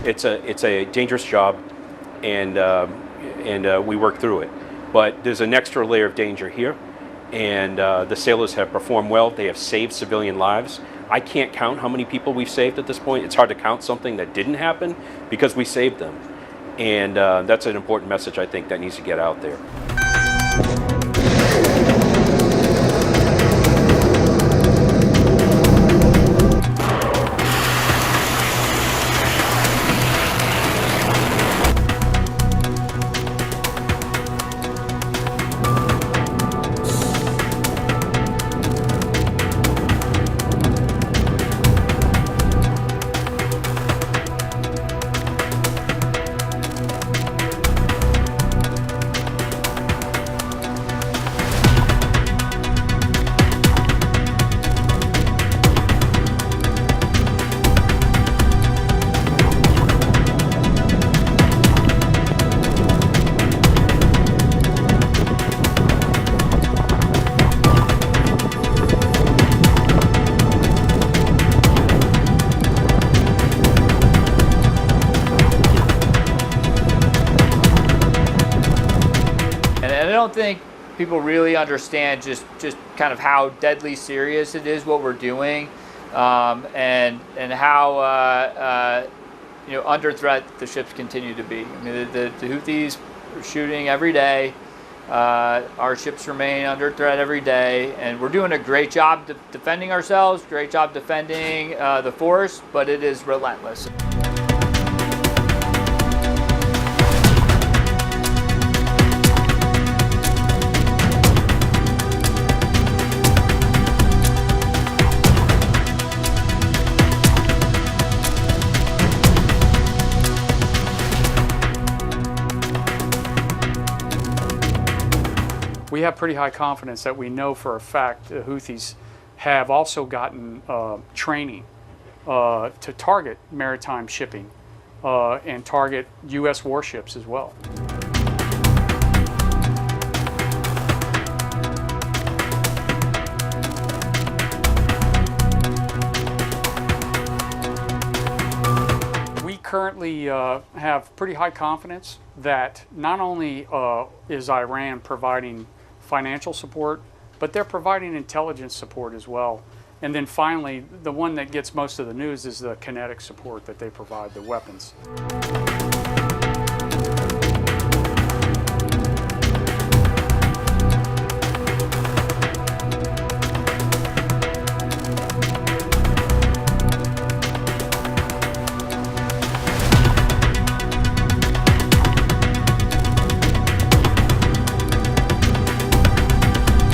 it's a dangerous job, and we work through it. But there's an extra layer of danger here, and the sailors have performed well. They have saved civilian lives. I can't count how many people we've saved at this point. It's hard to count something that didn't happen because we saved them. And that's an important message, I think, that needs to get out there. I don't think people really understand just kind of how deadly serious it is what we're doing, and how under threat the ships continue to be. I mean, the Houthis are shooting every day. Our ships remain under threat every day, and we're doing a great job defending ourselves, great job defending the force, but it is relentless. We have pretty high confidence that we know for a fact the Houthis have also gotten training to target maritime shipping and target U.S. warships as well. We currently have pretty high confidence that not only is Iran providing financial support, but they're providing intelligence support as well. And then finally, the one that gets most of the news is the kinetic support that they provide, the weapons.